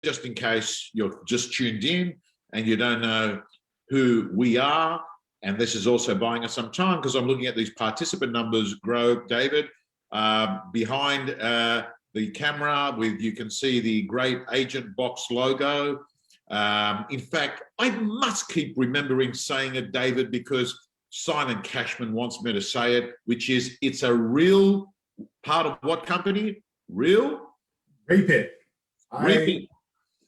just in case you're just tuned in and you don't know who we are, and this is also buying us some time because I'm looking at these participant numbers grow, David. Behind the camera, you can see the great Agentbox logo. In fact, I must keep remembering saying it, David, because Simon Cashman wants me to say it, which is it's a real part of what company? Real? Repeat. Repeat.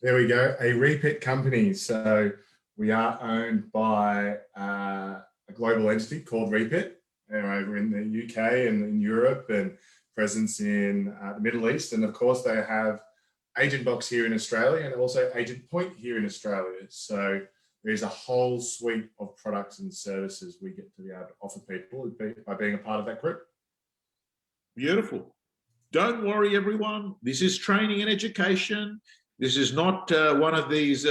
There we go, a repeat company. So we are owned by a global entity called Repeat. They're over in the UK and in Europe and presence in the Middle East. And of course they have Agentbox here in Australia and also Agent Point here in Australia. So there's a whole suite of products and services we get to be able to offer people by being a part of that group. Beautiful. Don't worry, everyone. This is training and education. This is not one of these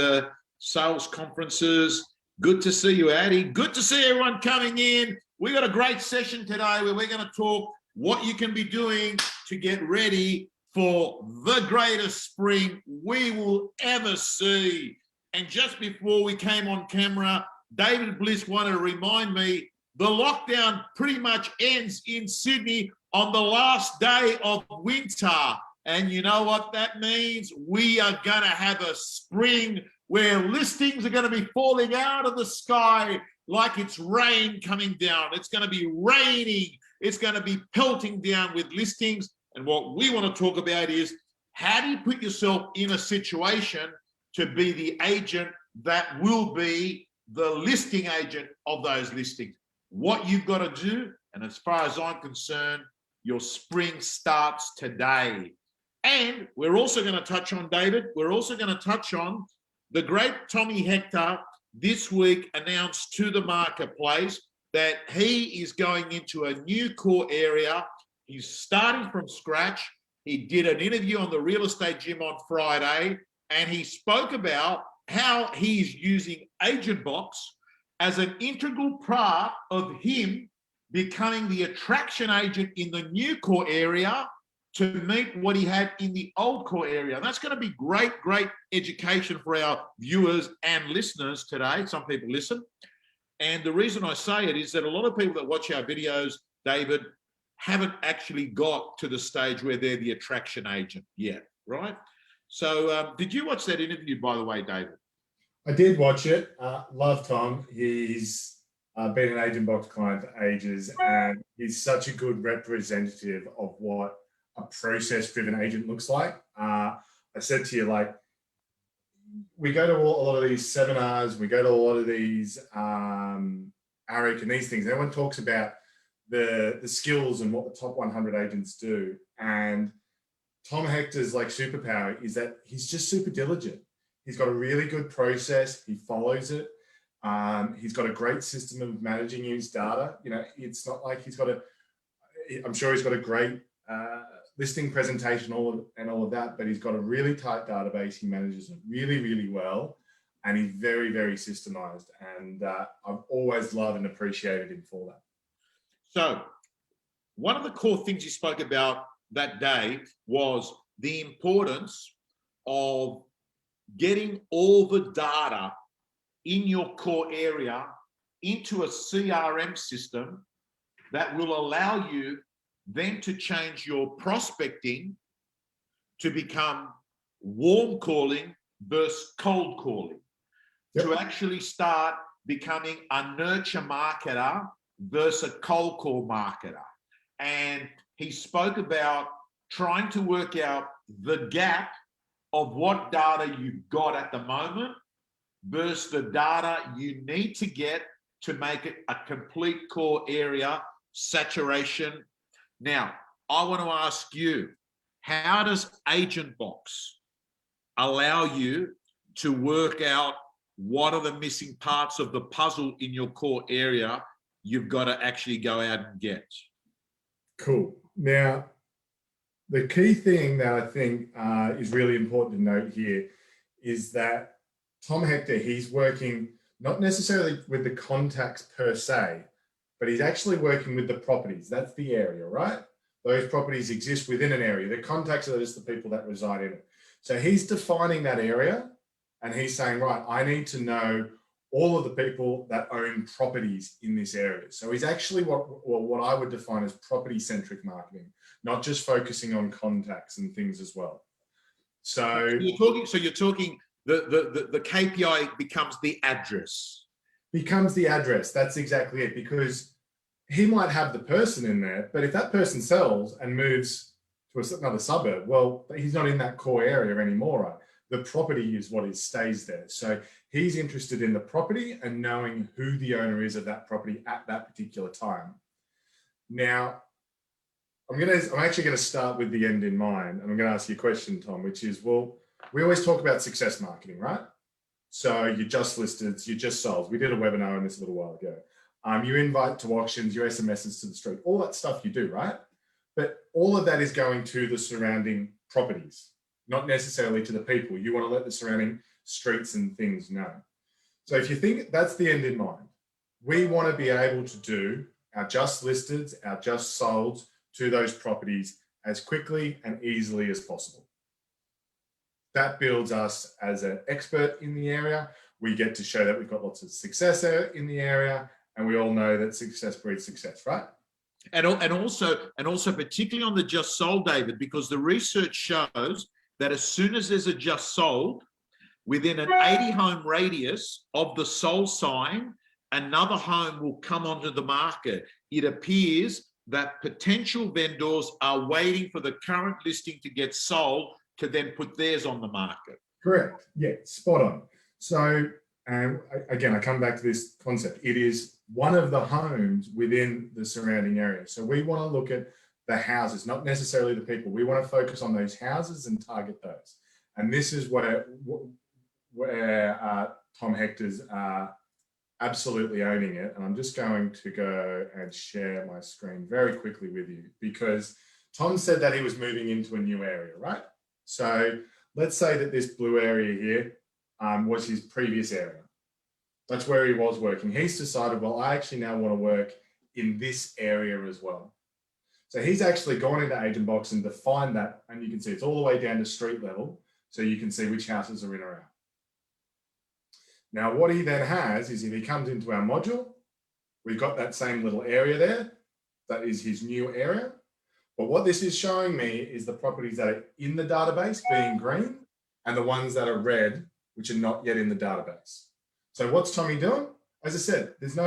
sales conferences. Good to see you, Addy. Good to see everyone coming in. We got a great session today where we're going to talk what you can be doing to get ready for the greatest spring we will ever see. And just before we came on camera, David Bliss wanted to remind me the lockdown pretty much ends in Sydney on the last day of winter. And you know what that means? We are going to have a spring where listings are going to be falling out of the sky like it's rain coming down. It's going to be raining. It's going to be pelting down with listings. And what we want to talk about is how do you put yourself in a situation to be the agent that will be the listing agent of those listings? What you've got to do, and as far as I'm concerned, your spring starts today. And we're also going to touch on, David, we're also going to touch on the great Tommy Hector this week announced to the marketplace that he is going into a new core area. He's starting from scratch. He did an interview on the Real Estate Gym on Friday, and he spoke about how he's using Agentbox as an integral part of him becoming the attraction agent in the new core area to meet what he had in the old core area. And that's going to be great, great education for our viewers and listeners today. Some people listen. And the reason I say it is that a lot of people that watch our videos, David, haven't actually got to the stage where they're the attraction agent yet, right? So did you watch that interview, by the way, David? I did watch it. Love Tom. He's been an Agentbox client for ages, and he's such a good representative of what a process-driven agent looks like. I said to you, like, we go to a lot of these seminars, we go to a lot of these ARIC and these things. Everyone talks about the skills and what the top 100 agents do. And Tom Hector's like superpower is that he's just super diligent. He's got a really good process. He follows it. He's got a great system of managing his data. You know, it's not like he's got I'm sure he's got a great listing presentation and all of that, but he's got a really tight database. He manages it really, really well. And he's very, very systemized. And I've always loved and appreciated him for that. So one of the core things you spoke about that day was the importance of getting all the data in your core area into a CRM system that will allow you then to change your prospecting to become warm calling versus cold calling. Yep. To actually start becoming a nurture marketer versus a cold call marketer. And he spoke about trying to work out the gap of what data you've got at the moment versus the data you need to get to make it a complete core area saturation. Now, I want to ask you, how does Agentbox allow you to work out what are the missing parts of the puzzle in your core area you've got to actually go out and get? Cool. Now, the key thing that I think is really important to note here is that Tom Hector, he's working not necessarily with the contacts per se, but he's actually working with the properties. That's the area, right? Those properties exist within an area. The contacts are just the people that reside in it. So he's defining that area and he's saying, right, I need to know all of the people that own properties in this area. So he's actually what I would define as property-centric marketing, not just focusing on contacts and things as well. So you're talking the KPI becomes the address. Becomes the address. That's exactly it, because he might have the person in there, but if that person sells and moves to another suburb, well, he's not in that core area anymore, right? The property is what stays there. So he's interested in the property and knowing who the owner is of that property at that particular time. Now, I'm actually going to start with the end in mind. And I'm going to ask you a question, Tom, which is, well, we always talk about success marketing, right? So you just listed, you just sold. We did a webinar on this a little while ago. You invite to auctions, your SMSs to the street, all that stuff you do, right? But all of that is going to the surrounding properties, not necessarily to the people. You want to let the surrounding streets and things know. So if you think that's the end in mind, we want to be able to do our just listed, our just sold to those properties as quickly and easily as possible. That builds us as an expert in the area. We get to show that we've got lots of success in the area, and we all know that success breeds success, right? And also particularly on the just sold, David, because the research shows that as soon as there's a just sold, within an 80 home radius of the sold sign, another home will come onto the market. It appears that potential vendors are waiting for the current listing to get sold to then put theirs on the market. Correct. Yeah, spot on. So again, I come back to this concept. It is one of the homes within the surrounding area. So we want to look at the houses, not necessarily the people. We want to focus on those houses and target those. And this is where Tom Hector's absolutely owning it. And I'm just going to go and share my screen very quickly with you, because Tom said that he was moving into a new area, right? So let's say that this blue area here was his previous area. That's where he was working. He's decided, well, I actually now want to work in this area as well. So he's actually gone into Agentbox and defined that, and you can see it's all the way down to street level, so you can see which houses are in or out. Now, what he then has is, if he comes into our module, we've got that same little area there. That is his new area. But what this is showing me is the properties that are in the database being green, and the ones that are red, which are not yet in the database. So what's Tommy doing? As I said, there's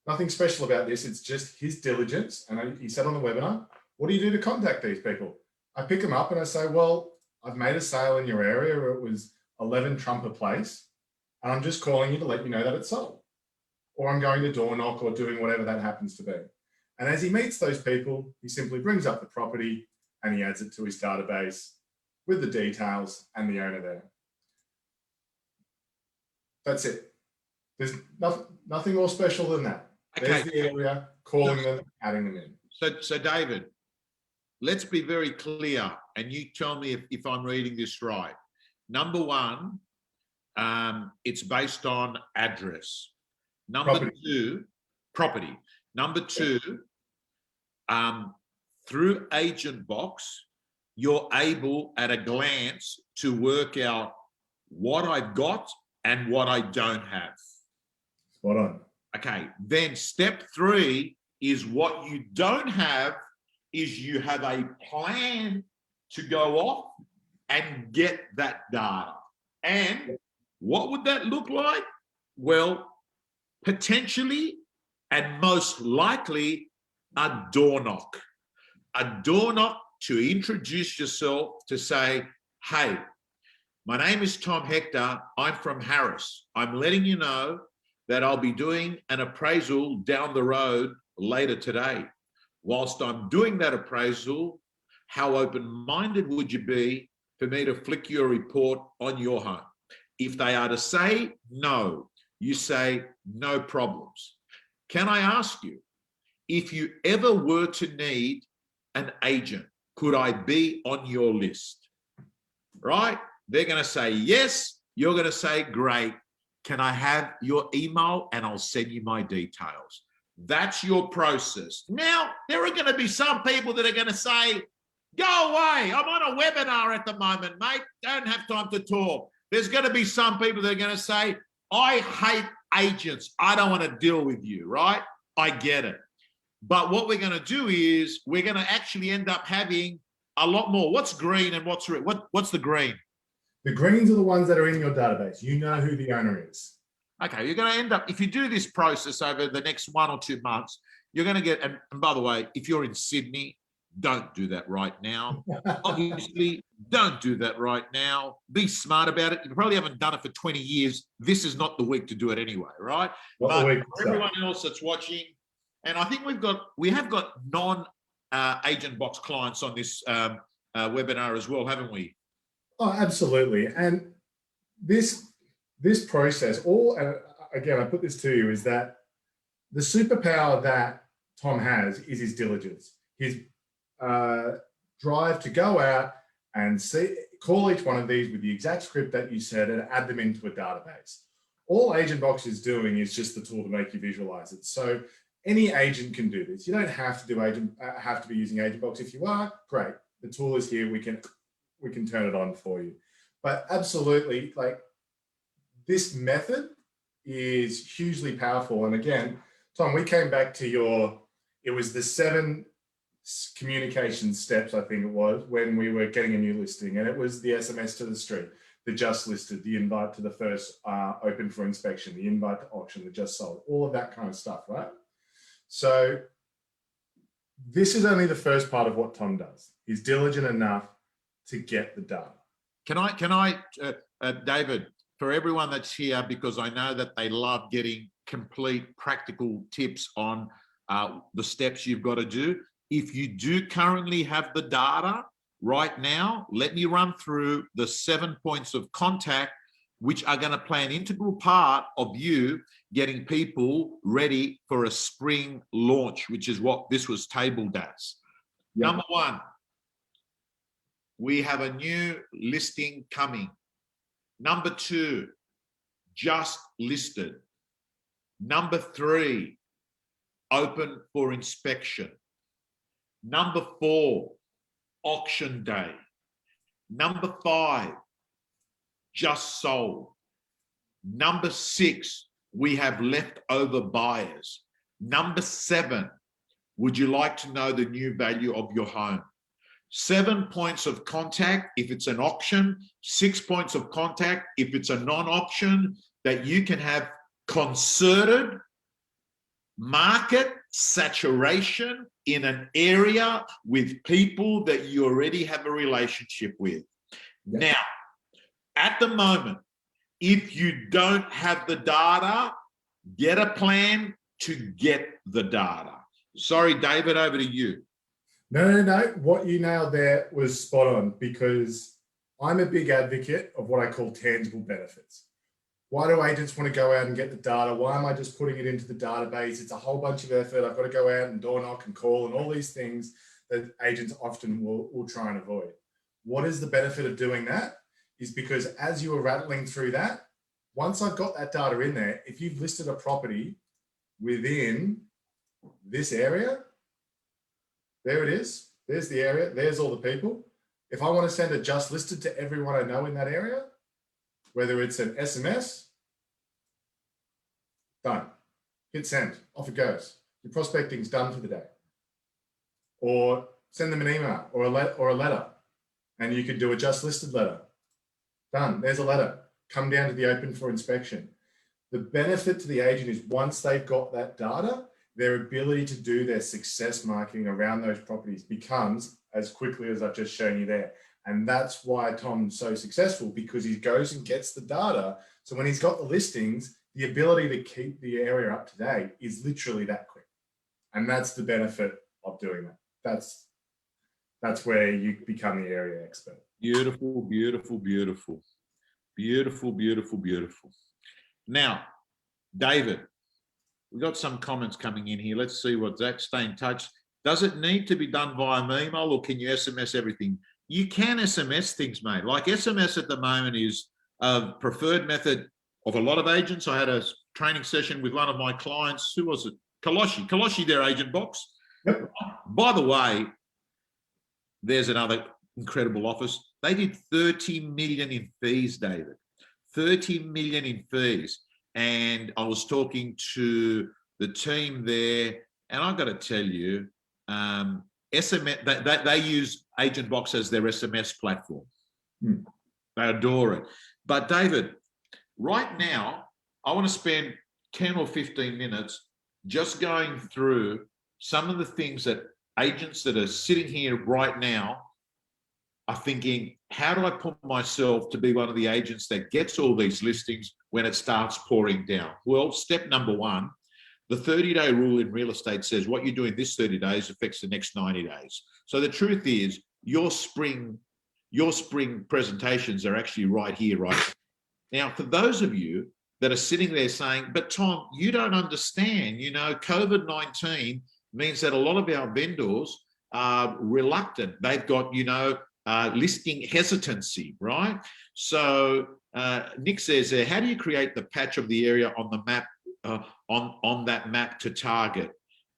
nothing special about this. It's just his diligence. And he said on the webinar, what do you do to contact these people? I pick them up and I say, well, I've made a sale in your area where it was 11 Trumper Place, and I'm just calling you to let you know that it's sold. Or I'm going to door knock or doing whatever that happens to be. And as he meets those people, he simply brings up the property and he adds it to his database with the details and the owner there. That's it. There's nothing more special than that. Okay. There's the area, calling them, adding them in. So David, let's be very clear, and you tell me if I'm reading this right. Number one, it's based on address. Number two, property. Number two, through Agentbox, you're able at a glance to work out what I've got and what I don't have. Spot on. Okay, then step 3 is what you don't have is you have a plan to go off and get that data. And what would that look like? Well, potentially and most likely a door knock. A door knock to introduce yourself, to say, hey, my name is Tom Hector. I'm from Harris. I'm letting you know that I'll be doing an appraisal down the road later today. Whilst I'm doing that appraisal, how open-minded would you be for me to flick you a report on your home? If they are to say no, you say no problems. Can I ask you, if you ever were to need an agent, could I be on your list? Right? They're going to say yes. You're going to say great. Can I have your email and I'll send you my details? That's your process. Now, there are going to be some people that are going to say, Go away. I'm on a webinar at the moment, mate. Don't have time to talk. There's going to be some people that are going to say, I hate agents. I don't want to deal with you, right? I get it. But what we're going to do is we're going to actually end up having a lot more. What's green and what's red? What's the green? The greens are the ones that are in your database. You know who the owner is. Okay, you're going to end up, if you do this process over the next 1 or 2 months, you're going to get, and by the way, if you're in Sydney, don't do that right now. Obviously, don't do that right now. Be smart about it. You probably haven't done it for 20 years. This is not the week to do it anyway, right? But for everyone else that's watching, and I think we have got non-Agentbox clients on this webinar as well, haven't we? Oh, absolutely. And this process, again, I put this to you, is that the superpower that Tom has is his diligence, his drive to go out and call each one of these with the exact script that you said and add them into a database. All Agentbox is doing is just the tool to make you visualize it. So any agent can do this. You don't have to be using Agentbox. If you are, great. The tool is here. We can turn it on for you. But absolutely, like, this method is hugely powerful. And again, Tom, we came back to it was the 7 communication steps, I think it was, when we were getting a new listing. And it was the SMS to the street, the just listed, the invite to the first open for inspection, the invite to auction, the just sold, all of that kind of stuff, right? So this is only the first part of what Tom does. He's diligent enough to get the data. Can I, David, for everyone that's here, because I know that they love getting complete practical tips on the steps you've got to do. If you do currently have the data right now, let me run through the 7 points of contact, which are going to play an integral part of you getting people ready for a spring launch, which is what this was tabled as. Yep. Number 1, we have a new listing coming. Number 2, just listed. Number 3, open for inspection. Number 4, auction day. Number 5, just sold. Number 6, we have leftover buyers. Number 7, would you like to know the new value of your home? 7 points of contact if it's an auction, 6 points of contact if it's a non-auction, that you can have concerted market saturation in an area with people that you already have a relationship with. Yes. Now, at the moment, if you don't have the data, get a plan to get the data. Sorry, David, over to you. No. What you nailed there was spot on, because I'm a big advocate of what I call tangible benefits. Why do agents want to go out and get the data? Why am I just putting it into the database? It's a whole bunch of effort. I've got to go out and door knock and call and all these things that agents often will try and avoid. What is the benefit of doing that? Is because as you were rattling through that, once I've got that data in there, if you've listed a property within this area, there it is. There's the area. There's all the people. If I want to send a just listed to everyone I know in that area, whether it's an SMS, done. Hit send. Off it goes. Your prospecting's done for the day. Or send them an email or a letter. And you could do a just listed letter. Done. There's a letter. Come down to the open for inspection. The benefit to the agent is once they've got that data, their ability to do their success marketing around those properties becomes as quickly as I've just shown you there. And that's why Tom's so successful, because he goes and gets the data. So when he's got the listings, the ability to keep the area up to date is literally that quick. And that's the benefit of doing that. That's where you become the area expert. Beautiful, beautiful, beautiful. Beautiful, beautiful, beautiful. Now, David, we got some comments coming in here. Let's see what Zach, stay in touch. Does it need to be done via email or can you SMS everything? You can SMS things, mate. Like SMS at the moment is a preferred method of a lot of agents. I had a training session with one of my clients. Who was it? Kaloshi, their Agentbox. Yep. By the way, There's another incredible office. They did 30 million in fees, David. 30 million in fees. And I was talking to the team there, and I've got to tell you, SMS, they use Agentbox as their SMS platform. They adore it. But David, right now, I want to spend 10 or 15 minutes just going through some of the things that agents that are sitting here right now are thinking, how do I put myself to be one of the agents that gets all these listings when it starts pouring down? Well, step number one, the 30-day rule in real estate says what you do in this 30 days affects the next 90 days. So the truth is your spring presentations are actually right here, right now. For those of you that are sitting there saying, but Tom, you don't understand, you know, COVID-19 means that a lot of our vendors are reluctant. They've got, you know, listing hesitancy, right? So Nick says, how do you create the patch of the area on the map, on that map to target?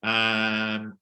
Do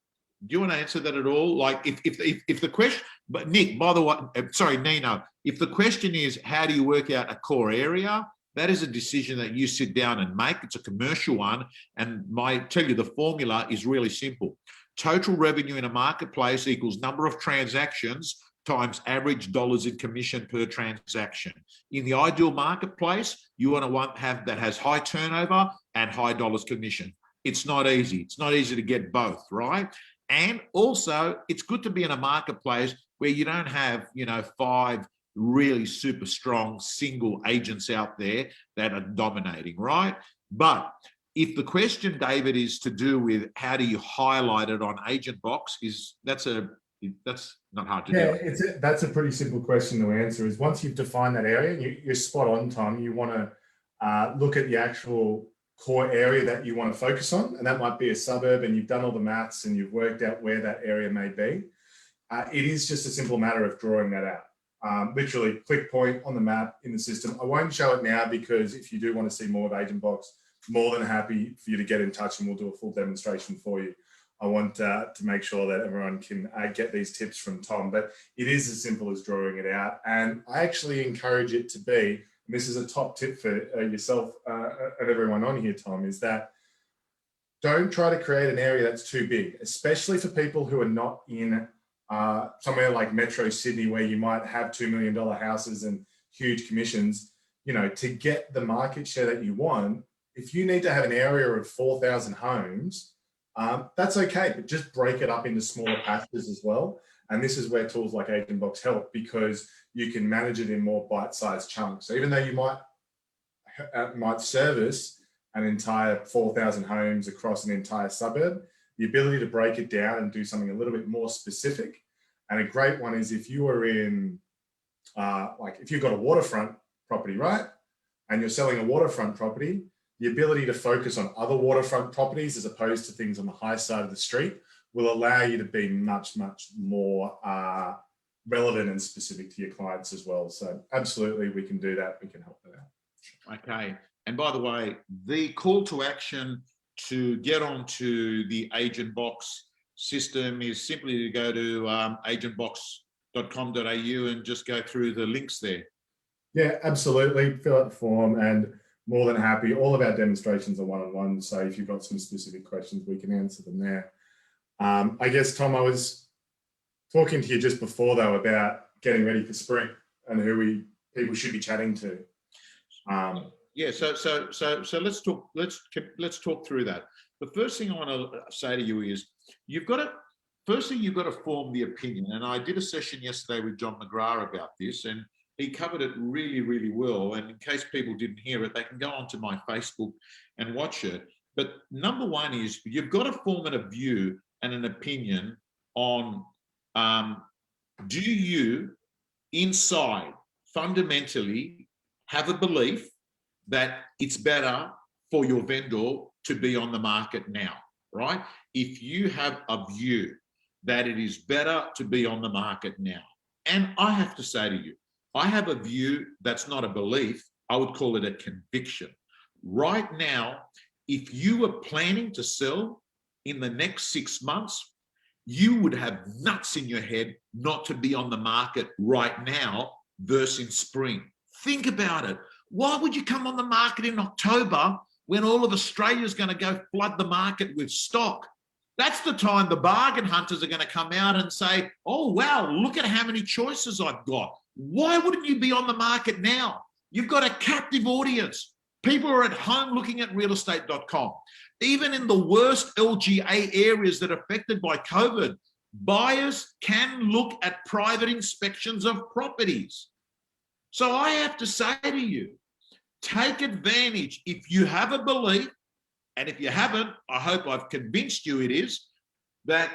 you want to answer that at all? Like if the question, but Nick, by the way, sorry, Nino, if the question is how do you work out a core area, that is a decision that you sit down and make. It's a commercial one. And tell you the formula is really simple. Total revenue in a marketplace equals number of transactions times average dollars in commission per transaction. In the ideal marketplace, you want to have that has high turnover and high dollars commission. It's not easy. It's not easy to get both, right? And also, it's good to be in a marketplace where you don't have, you know, 5 really super strong single agents out there that are dominating, right? But if the question, David, is to do with how do you highlight it on Agentbox, that's not hard to do. That's a pretty simple question to answer. Is once you've defined that area, you're spot on, Tom. You want to look at the actual core area that you want to focus on, and that might be a suburb, and you've done all the maths and you've worked out where that area may be. It is just a simple matter of drawing that out. Literally, click point on the map in the system. I won't show it now because if you do want to see more of Agentbox, more than happy for you to get in touch and we'll do a full demonstration for you. I want to make sure that everyone can get these tips from Tom, but it is as simple as drawing it out. And I actually encourage it to be, and this is a top tip for yourself and everyone on here, Tom, is that don't try to create an area that's too big, especially for people who are not in somewhere like Metro Sydney, where you might have $2 million houses and huge commissions. You know, to get the market share that you want, if you need to have an area of 4,000 homes, that's okay, but just break it up into smaller patches as well. And this is where tools like Agentbox help, because you can manage it in more bite-sized chunks. So even though you might service an entire 4,000 homes across an entire suburb, the ability to break it down and do something a little bit more specific. And a great one is if you are in, like if you've got a waterfront property, right? And you're selling a waterfront property, the ability to focus on other waterfront properties as opposed to things on the high side of the street will allow you to be much, much more relevant and specific to your clients as well. So absolutely, we can do that. We can help that out. Okay. And by the way, the call to action to get onto the Agentbox system is simply to go to agentbox.com.au and just go through the links there. Yeah, absolutely. Fill out the form, and more than happy. All of our demonstrations are one-on-one, so if you've got some specific questions, we can answer them there. I guess, Tom, I was talking to you just before, though, about getting ready for spring and who people should be chatting to. Yeah, so let's talk through that. The first thing I want to say to you is you've got to form the opinion. And I did a session yesterday with John McGrath about this, and he covered it really, really well. And in case people didn't hear it, they can go onto my Facebook and watch it. But number one is you've got to form a view and an opinion on do you inside fundamentally have a belief that it's better for your vendor to be on the market now, right? If you have a view that it is better to be on the market now, and I have to say to you, I have a view that's not a belief, I would call it a conviction. Right now, if you are planning to sell in the next 6 months, you would have nuts in your head not to be on the market right now versus in spring. Think about it. Why would you come on the market in October when all of Australia is going to go flood the market with stock? That's the time the bargain hunters are going to come out and say, oh, wow, look at how many choices I've got. Why wouldn't you be on the market now? You've got a captive audience. People are at home looking at realestate.com. Even in the worst LGA areas that are affected by COVID, buyers can look at private inspections of properties. So I have to say to you, take advantage. If you have a belief, and if you haven't, I hope I've convinced you it is, that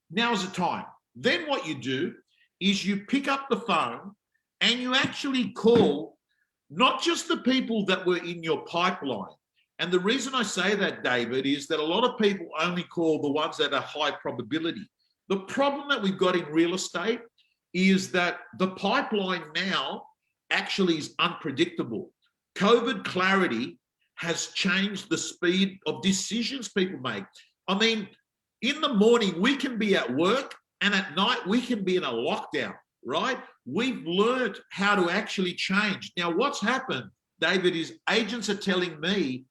now's the time. Then what you do is you pick up the phone and you actually call not just the people that were in your pipeline. And the reason I say that, David, is that a lot of people only call the ones that are high probability. The problem that we've got in real estate is that the pipeline now actually is unpredictable. COVID clarity has changed the speed of decisions people make. I mean, in the morning, we can be at work, and at night, we can be in a lockdown, right? We've learned how to actually change. Now, what's happened, David, is agents are telling me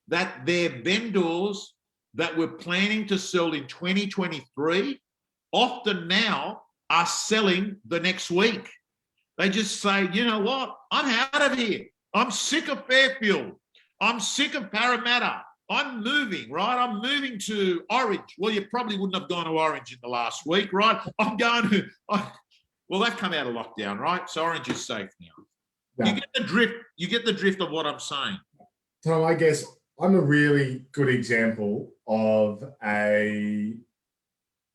that their vendors that were planning to sell in 2023 often now are selling the next week. They just say, you know what? I'm out of here. I'm sick of Fairfield. I'm sick of Parramatta. I'm moving, right? I'm moving to Orange. Well, you probably wouldn't have gone to Orange in the last week, right? I'm going to, well, they've come out of lockdown, right? So Orange is safe now. Yeah. You get the drift. You get the drift of what I'm saying. So I guess I'm a really good example of a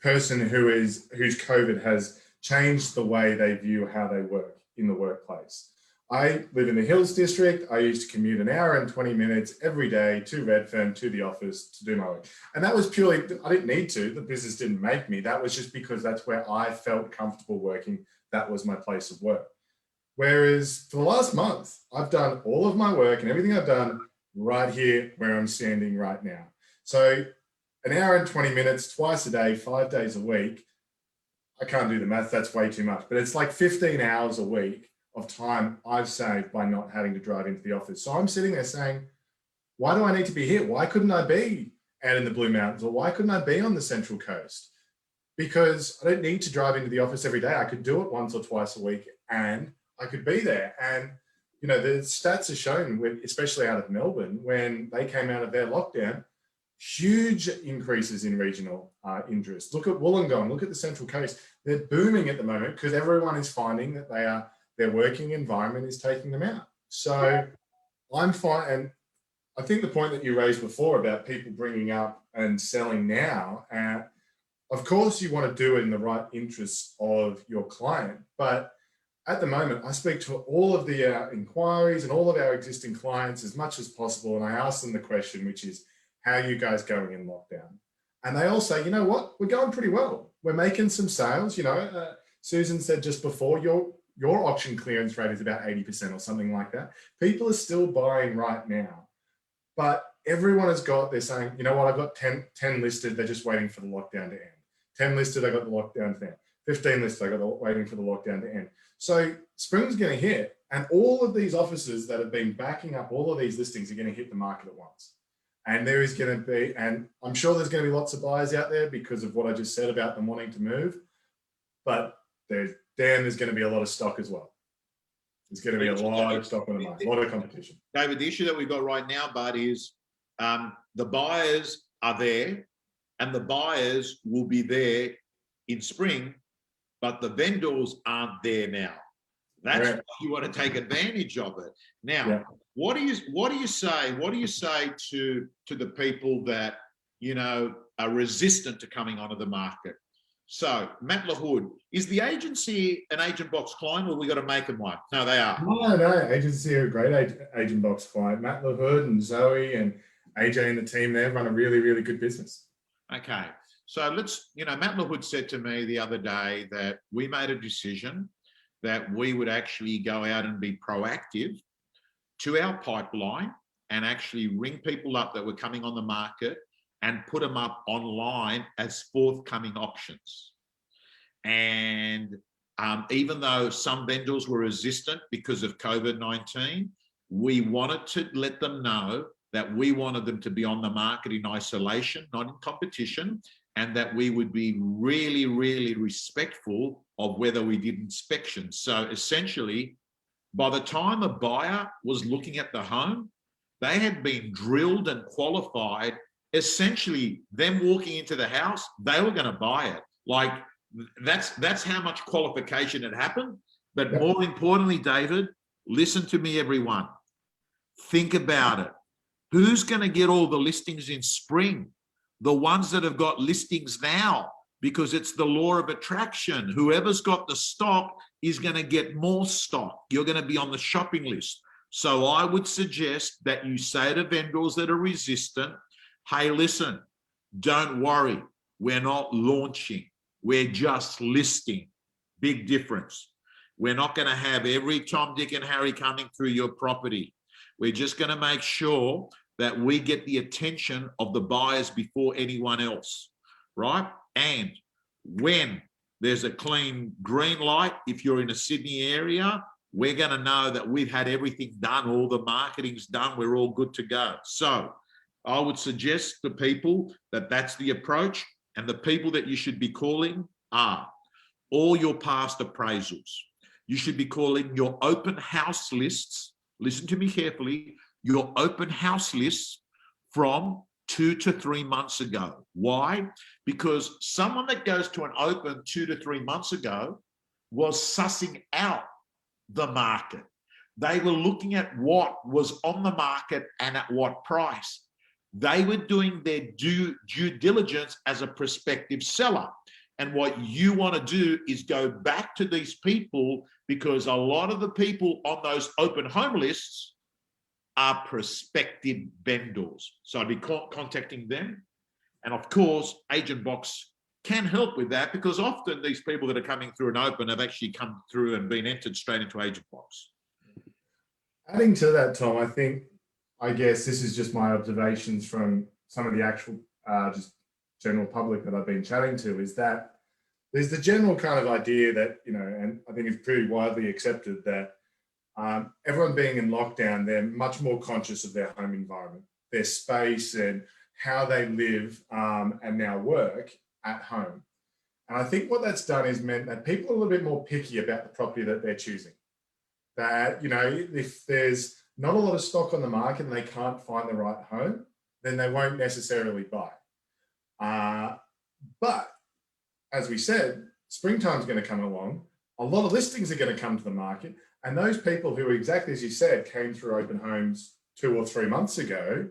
person whose COVID has changed the way they view how they work in the workplace. I live in the Hills District. I used to commute an hour and 20 minutes every day to Redfern, to the office to do my work. And that was purely, I didn't need to, the business didn't make me. That was just because that's where I felt comfortable working. That was my place of work. Whereas for the last month, I've done all of my work and everything I've done right here where I'm standing right now. So an hour and 20 minutes, twice a day, 5 days a week. I can't do the math, that's way too much, but it's like 15 hours a week of time I've saved by not having to drive into the office. So I'm sitting there saying, why do I need to be here? Why couldn't I be out in the Blue Mountains, or why couldn't I be on the Central Coast? Because I don't need to drive into the office every day. I could do it once or twice a week and I could be there. And you know, the stats are shown, especially out of Melbourne, when they came out of their lockdown, huge increases in regional interest. Look at Wollongong, look at the Central Coast. They're booming at the moment because everyone is finding that their working environment is taking them out. So I'm fine. And I think the point that you raised before about people bringing up and selling now, of course you want to do it in the right interests of your client. But at the moment, I speak to all of the inquiries and all of our existing clients as much as possible. And I ask them the question, which is, how are you guys going in lockdown? And they all say, you know what, we're going pretty well. We're making some sales. You know, Susan said just before, your auction clearance rate is about 80% or something like that. People are still buying right now, but everyone has got, they're saying, you know what, I've got 10 listed, they're just waiting for the lockdown to end. 10 listed, I got the lockdown to end. 15 listed, I got waiting for the lockdown to end. So spring's going to hit, and all of these offices that have been backing up all of these listings are going to hit the market at once. And there is going to be, and I'm sure there's going to be lots of buyers out there because of what I just said about them wanting to move, but there's going to be a lot of stock as well. There's going to be a lot of stock on the market, a lot of competition. David, the issue that we've got right now, Bud, is the buyers are there, and the buyers will be there in spring, but the vendors aren't there now. That's why you want to take advantage of it. Now, what do you say? What do you say to the people that, you know, are resistant to coming onto the market? So, Matt LaHood, is the agency an Agentbox client, or we got to make them one? No, they are. No, agency are a great Agentbox client. Matt LaHood and Zoe and AJ and the team there run a really, really good business. Okay. So Matt LaHood said to me the other day that we made a decision that we would actually go out and be proactive to our pipeline and actually ring people up that were coming on the market and put them up online as forthcoming options. And even though some vendors were resistant because of COVID-19, we wanted to let them know that we wanted them to be on the market in isolation, not in competition, and that we would be really, really respectful of whether we did inspections. So essentially, by the time a buyer was looking at the home, they had been drilled and qualified. Essentially, them walking into the house, they were going to buy it. Like, that's how much qualification had happened. But more importantly, David, listen to me, everyone. Think about it. Who's going to get all the listings in spring? The ones that have got listings now, because it's the law of attraction. Whoever's got the stock is going to get more stock. You're going to be on the shopping list. So I would suggest that you say to vendors that are resistant, hey, listen, don't worry. We're not launching. We're just listing. Big difference. We're not going to have every Tom, Dick, and Harry coming through your property. We're just going to make sure that we get the attention of the buyers before anyone else, right? And when there's a clean green light, if you're in a Sydney area, we're going to know that we've had everything done, all the marketing's done, we're all good to go. So I would suggest to people that that's the approach, and the people that you should be calling are all your past appraisals. You should be calling your open house lists. Listen to me carefully. Your open house lists from 2 to 3 months ago. Why? Because someone that goes to an open 2 to 3 months ago was sussing out the market. They were looking at what was on the market and at what price. They were doing their due diligence as a prospective seller. And what you want to do is go back to these people, because a lot of the people on those open home lists are prospective vendors. So I'd be contacting them. And of course, Agentbox can help with that, because often these people that are coming through an open have actually come through and been entered straight into Agentbox. Adding to that, Tom, I guess this is just my observations from some of the actual just general public that I've been chatting to, is that there's the general kind of idea that, and I think it's pretty widely accepted, that everyone being in lockdown, they're much more conscious of their home environment, their space, and how they live and now work at home. And I think what that's done is meant that people are a little bit more picky about the property that they're choosing. That, if there's not a lot of stock on the market and they can't find the right home, then they won't necessarily buy. But as we said, springtime's going to come along. A lot of listings are going to come to the market. And those people who, exactly as you said, came through open homes 2 or 3 months ago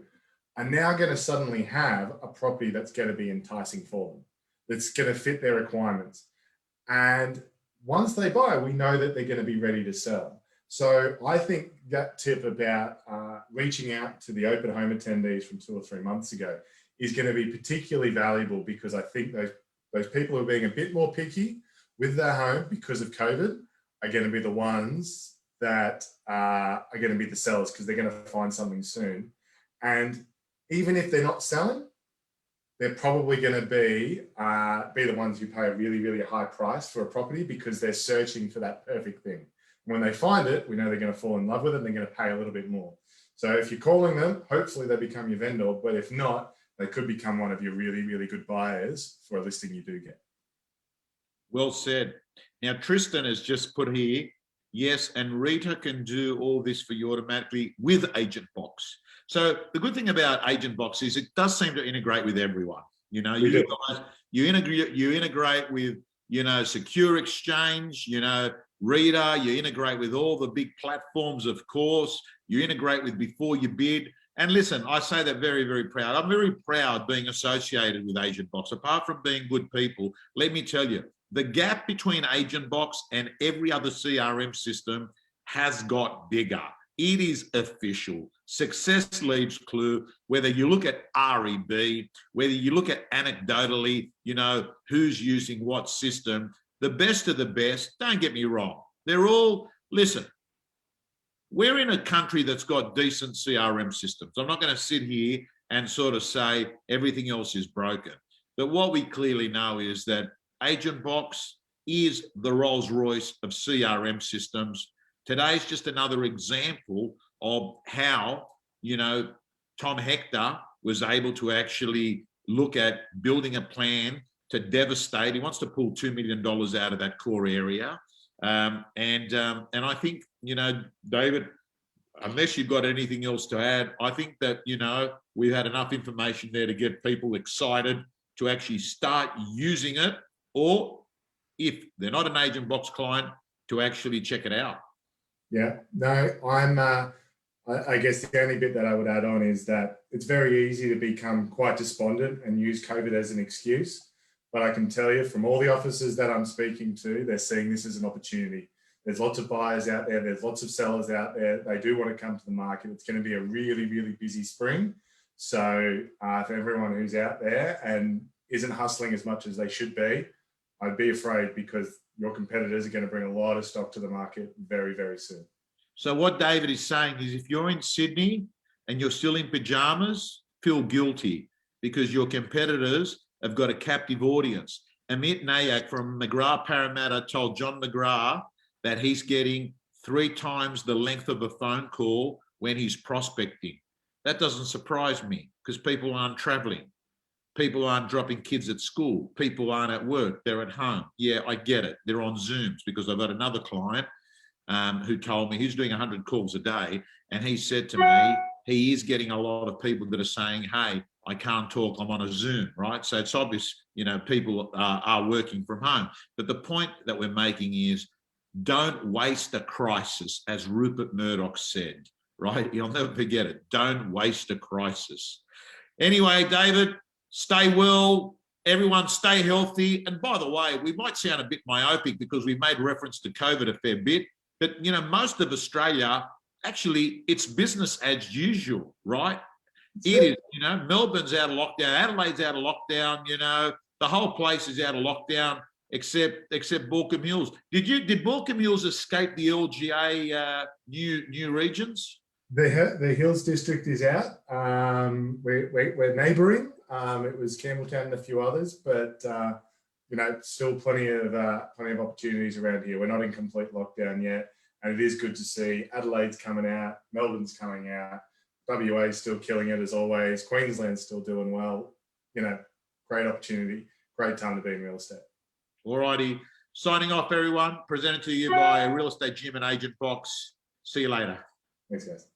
are now going to suddenly have a property that's going to be enticing for them, that's going to fit their requirements. And once they buy, we know that they're going to be ready to sell. So I think that tip about reaching out to the open home attendees from 2 or 3 months ago is going to be particularly valuable, because I think those people who are being a bit more picky with their home because of COVID are going to be the ones that are going to be the sellers, because they're going to find something soon. And even if they're not selling, they're probably going to be the ones who pay a really, really high price for a property, because they're searching for that perfect thing. When they find it, we know they're going to fall in love with it and they're going to pay a little bit more. So if you're calling them, hopefully they become your vendor, but if not, they could become one of your really, really good buyers for a listing you do get. Well said. Now, Tristan has just put here, yes, and Rita can do all this for you automatically with Agentbox. So the good thing about Agentbox is it does seem to integrate with everyone. You integrate with, Secure Exchange, Rita, you integrate with all the big platforms, of course. You integrate with Before You Bid. And listen, I say that very, very proud. I'm very proud being associated with Agentbox. Apart from being good people, let me tell you, the gap between Agentbox and every other CRM system has got bigger. It is official. Success leaves clue. Whether you look at REB, whether you look at anecdotally, who's using what system, the best of the best, don't get me wrong. They're all, listen, we're in a country that's got decent CRM systems. I'm not going to sit here and sort of say everything else is broken. But what we clearly know is that Agentbox is the Rolls Royce of CRM systems. Today's just another example of how, you know, Tom Hector was able to actually look at building a plan to devastate. He wants to pull $2 million out of that core area. And I think, you know, David, unless you've got anything else to add, I think that, you know, we've had enough information there to get people excited to actually start using it, or if they're not an Agentbox client, to actually check it out. Yeah, no, I guess the only bit that I would add on is that it's very easy to become quite despondent and use COVID as an excuse. But I can tell you from all the offices that I'm speaking to, they're seeing this as an opportunity. There's lots of buyers out there. There's lots of sellers out there. They do want to come to the market. It's going to be a really, really busy spring. So for everyone who's out there and isn't hustling as much as they should be, I'd be afraid, because your competitors are going to bring a lot of stock to the market very, very soon. So what David is saying is, if you're in Sydney and you're still in pajamas, feel guilty, because your competitors have got a captive audience. Amit Nayak from McGrath Parramatta told John McGrath that he's getting 3 times the length of a phone call when he's prospecting. That doesn't surprise me, because people aren't traveling. People aren't dropping kids at school. People aren't at work. They're at home. Yeah, I get it. They're on Zooms, because I've got another client who told me he's doing 100 calls a day. And he said to me, he is getting a lot of people that are saying, hey, I can't talk, I'm on a Zoom, right? So it's obvious, you know, people are working from home. But the point that we're making is, don't waste a crisis, as Rupert Murdoch said, right? You'll never forget it. Don't waste a crisis. Anyway, David, stay well. Everyone stay healthy. And by the way, we might sound a bit myopic because we made reference to COVID a fair bit, but, you know, most of Australia, actually, it's business as usual, right? It is, you know, Melbourne's out of lockdown, Adelaide's out of lockdown, you know, the whole place is out of lockdown, except Baulkham Hills. Did Baulkham Hills escape the LGA new regions? The Hills District is out. We're neighbouring. It was Campbelltown and a few others, but you know, still plenty of opportunities around here. We're not in complete lockdown yet, and it is good to see Adelaide's coming out, Melbourne's coming out, WA's still killing it as always, Queensland's still doing well. You know, great opportunity, great time to be in real estate. All righty, signing off, everyone. Presented to you by Real Estate Gym and Agentbox. See you later. Thanks, guys.